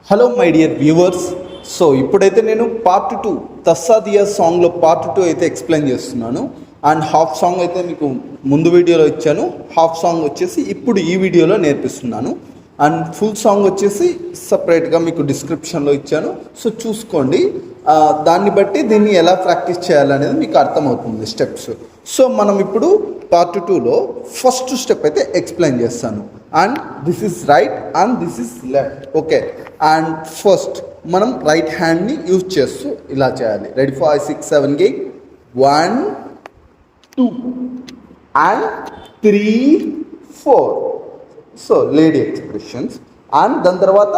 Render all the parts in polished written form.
Hello my dear viewers. So ఇప్పుడైతే నేను part 2 తస్సాదియా సాంగ్లో పార్ట్ 2 అయితే ఎక్స్ప్లెయిన్ చేస్తున్నాను. అండ్ హాఫ్ సాంగ్ అయితే మీకు ముందు వీడియోలో ఇచ్చాను, హాఫ్ సాంగ్ వచ్చేసి ఇప్పుడు ఈ వీడియోలో నేర్పిస్తున్నాను. అండ్ ఫుల్ సాంగ్ వచ్చేసి సపరేట్గా మీకు డిస్క్రిప్షన్లో ఇచ్చాను, సో చూసుకోండి. దాన్ని బట్టి దీన్ని ఎలా ప్రాక్టీస్ చేయాలనేది మీకు అర్థమవుతుంది స్టెప్స్. సో మనం ఇప్పుడు పార్ట్ 2లో ఫస్ట్ స్టెప్ అయితే ఎక్స్ప్లెయిన్ చేస్తాను. And this is right and this is left, okay. And first మనం రైట్ హ్యాండ్ని యూజ్ చేస్తూ ఇలా చేయాలి. Ready, 5 6 7 8 1 2 and 3 4. So lady expressions. And దాని తర్వాత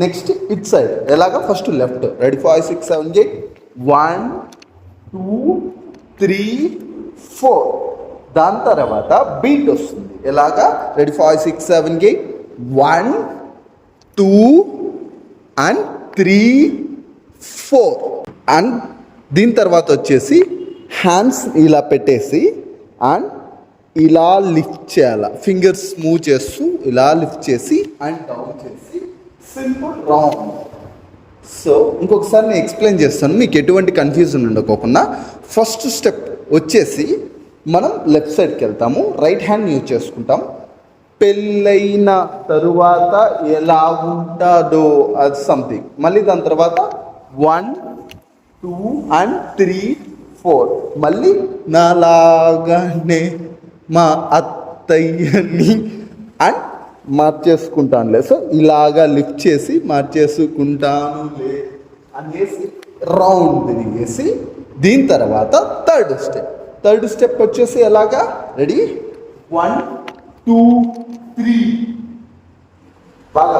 నెక్స్ట్ ఇట్ సైడ్ ఎలాగా, ఫస్ట్ లెఫ్ట్. రెడీ, 5 6 7 8 1 2 3 4. దాని తర్వాత బీట్ వస్తుంది ఎలాగా, రెడీ 5 6 7 8 1 2 అండ్ 3 4. అండ్ దీని తర్వాత వచ్చేసి హ్యాండ్స్ ఇలా పెట్టేసి అండ్ ఇలా లిఫ్ట్ చేయాలి, ఫింగర్స్ మూవ్ చేస్తూ ఇలా లిఫ్ట్ చేసి అండ్ డౌన్ చేసి సింపుల్ రౌండ్. సో ఇంకొకసారి నేను ఎక్స్ప్లెయిన్ చేస్తాను, మీకు ఎటువంటి కన్ఫ్యూజన్ ఉండకోకుండా. ఫస్ట్ స్టెప్ వచ్చేసి మనం లెఫ్ట్ సైడ్కి వెళ్తాము, రైట్ హ్యాండ్ యూజ్ చేసుకుంటాం. పెళ్ళైన తరువాత ఎలా ఉంటాడో అది సంథింగ్. మళ్ళీ దాని తర్వాత 1 2 అండ్ 3 4. మళ్ళీ నాలాగానే మా అత్తయ్యని అండ్ మార్చేసుకుంటానులే. సో ఇలాగా లిఫ్ట్ చేసి మార్చేసుకుంటానులే అనేసి రౌండ్ తిరిగేసి దీని తర్వాత థర్డ్ స్టెప్ వచ్చేసి ఎలాగా, రెడీ 1 2 3. బాగా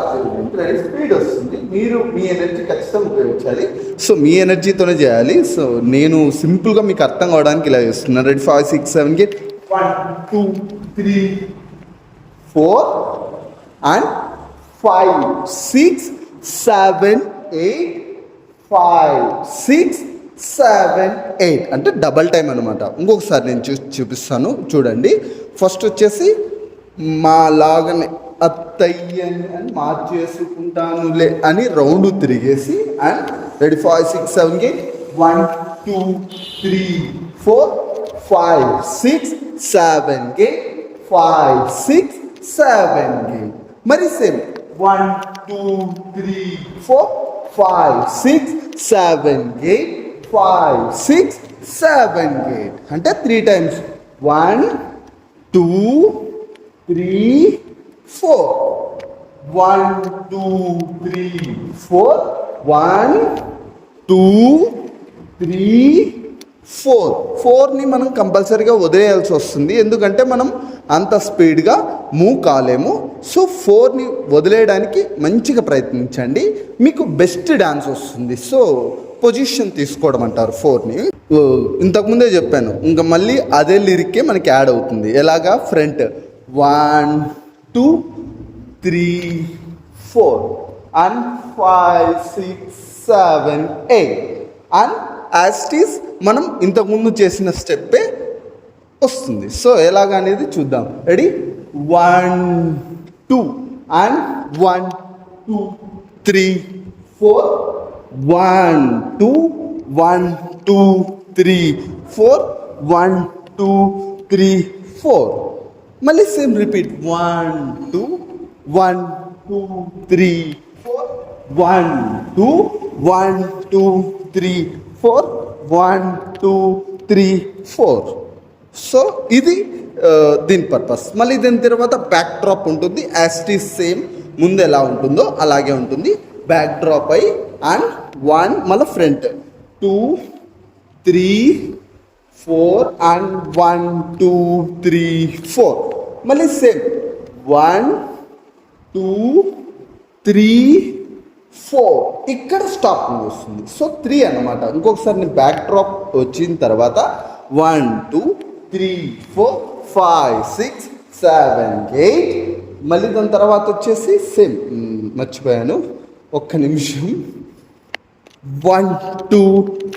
రెడీ, స్పీడ్ వస్తుంది. మీరు మీ ఎనర్జీ ఖచ్చితంగా ఉపయోగించాలి. సో మీ ఎనర్జీతోనే చేయాలి. సో నేను సింపుల్గా మీకు అర్థం కావడానికి ఇలా చేస్తున్నాను. రెడీ, 5 6 7 8 1 2 3 4 అండ్ 5 6 7 8 5 6 7 8 అంటే డబల్ టైం అనమాట. ఇంకొకసారి నేను చూపిస్తాను చూడండి. ఫస్ట్ వచ్చేసి మా లాగానే అత్తయ్యని అని మార్చేసుకుంటానులే అని రౌండ్ తిరిగేసి అండ్ రెడీ 5 6 7 8 1 2 3 4 5 6 7 8 5 6 7 8. మరి సేమ్ 1 2 3 4 5 6 7 8 5 6 7 8 అంటే 3 టైమ్స్. 1 2 3 4 1 2 3 4 1 2 3 4ని మనం కంపల్సరీగా వదిలేయాల్సి వస్తుంది, ఎందుకంటే మనం అంత స్పీడ్గా మూవ్ కాలేము. సో 4ని వదిలేయడానికి మంచిగా ప్రయత్నించండి, మీకు బెస్ట్ డాన్స్ వస్తుంది. సో పొజిషన్ తీసుకోవడం అంటారు 4ని. ఇంతకుముందే చెప్పాను, ఇంకా మళ్ళీ అదే లిరిక్కే మనకి యాడ్ అవుతుంది. ఎలాగా, front 1 2 3 4 and 5 6 7 8 and as it is మనం ఇంతకుముందు చేసిన స్టెప్పే వస్తుంది. సో ఎలాగనేది చూద్దాం. Ready 1 2 and 1 2 3 4 1 2 1 2 3 4 1 2 3 4. మళ్ళీ సేమ్ రిపీట్ 1 2 1 2 3 4 1 2 1 2 3 4 1 2 3 4. సో ఇది దీని పర్పస్. మళ్ళీ దీని తర్వాత బ్యాక్ డ్రాప్ ఉంటుంది, యాజ్ ఇట్ ఈస్ సేమ్ ముందు ఎలా ఉంటుందో అలాగే ఉంటుంది. బ్యాక్ డ్రాప్ అయి అండ్ 1 మళ్ళీ ఫ్రంట్ 2 3 4 అండ్ 1 2 3 4. మళ్ళీ సేమ్ 1 2 3 4. ఇక్కడ స్టాపింగ్ వస్తుంది. సో 3 అన్నమాట. ఇంకొకసారి నేను బ్యాక్ డ్రాప్ వచ్చిన తర్వాత 1 2 3 4 5 6 7 8. మళ్ళీ దాని తర్వాత వచ్చేసి సేమ్, మర్చిపోయాను, ఒక్క నిమిషం. 1 2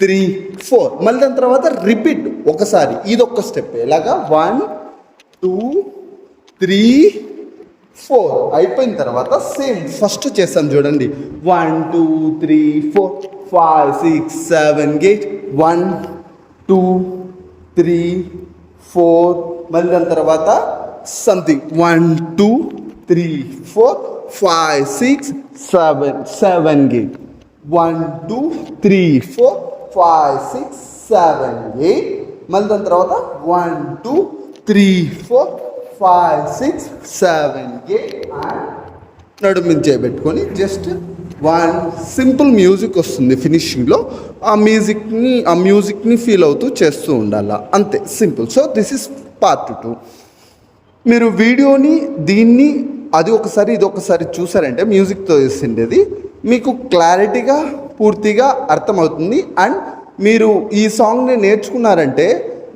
3 4. మళ్ళీ దాని తర్వాత రిపీట్ ఒకసారి, ఇది ఒక్క స్టెప్. ఎలాగా 1 2 3 4 అయిపోయిన తర్వాత సేమ్ ఫస్ట్ చేస్తాను చూడండి. 1 2 3 4 5 6 7 8 1 2 3 4 మళ్ళీ దాని తర్వాత సంథింగ్ 1 2 3 4 5 6 7 8 1 2 3 4 5 6 7 8 మళ్ళీ దాని తర్వాత 1 2 3 4 5 6 7 8 అండ్ నడుము మీద చేయబెట్టుకొని జస్ట్ 1 సింపుల్ మ్యూజిక్ వస్తుంది ఫినిషింగ్లో. ఆ మ్యూజిక్ని ఫీల్ అవుతూ చేస్తూ ఉండాలా, అంతే simple. So this is part 2. మీరు వీడియోని దీన్ని అది ఒకసారి ఇది ఒకసారి చూసారంటే మ్యూజిక్తో చేసిండేది మీకు క్లారిటీగా పూర్తిగా అర్థమవుతుంది. అండ్ మీరు ఈ సాంగ్ని నేర్చుకున్నారంటే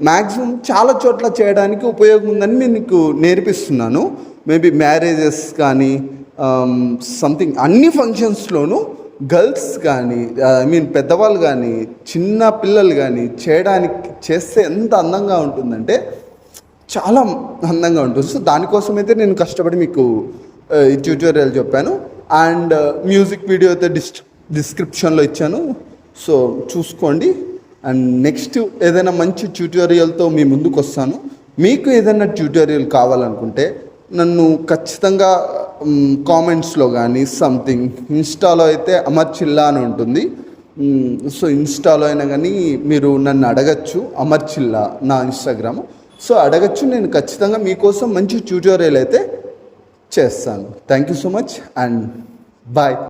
మ్యాక్సిమం చాలా చోట్ల చేయడానికి ఉపయోగం ఉందని మీకు నేర్పిస్తున్నాను. మేబీ మ్యారేజెస్ కానీ సంథింగ్ అన్ని ఫంక్షన్స్లోనూ గర్ల్స్ కానీ పెద్దవాళ్ళు కానీ చిన్న పిల్లలు కానీ చేస్తే ఎంత అందంగా ఉంటుందంటే చాలా అందంగా ఉంటుంది. సో దానికోసమైతే నేను కష్టపడి మీకు ఈ ట్యూటోరియల్ చెప్పాను. అండ్ మ్యూజిక్ వీడియో అయితే డిస్క్రిప్షన్లో ఇచ్చాను, సో చూసుకోండి. అండ్ నెక్స్ట్ ఏదైనా మంచి ట్యూటోరియల్తో మీ ముందుకు వస్తాను. మీకు ఏదైనా ట్యూటోరియల్ కావాలనుకుంటే నన్ను ఖచ్చితంగా కామెంట్స్లో కానీ సంథింగ్ ఇన్స్టాలో అయితే అమర్చిల్లా అని ఉంటుంది. సో ఇన్స్టాలో అయినా కానీ మీరు నన్ను అడగచ్చు, అమర్చిల్లా నా ఇన్స్టాగ్రామ్. సో అడగచ్చు, నేను ఖచ్చితంగా మీకోసం మంచి ట్యూటోరియల్ అయితే చేస్తాను. Thank you so much and bye.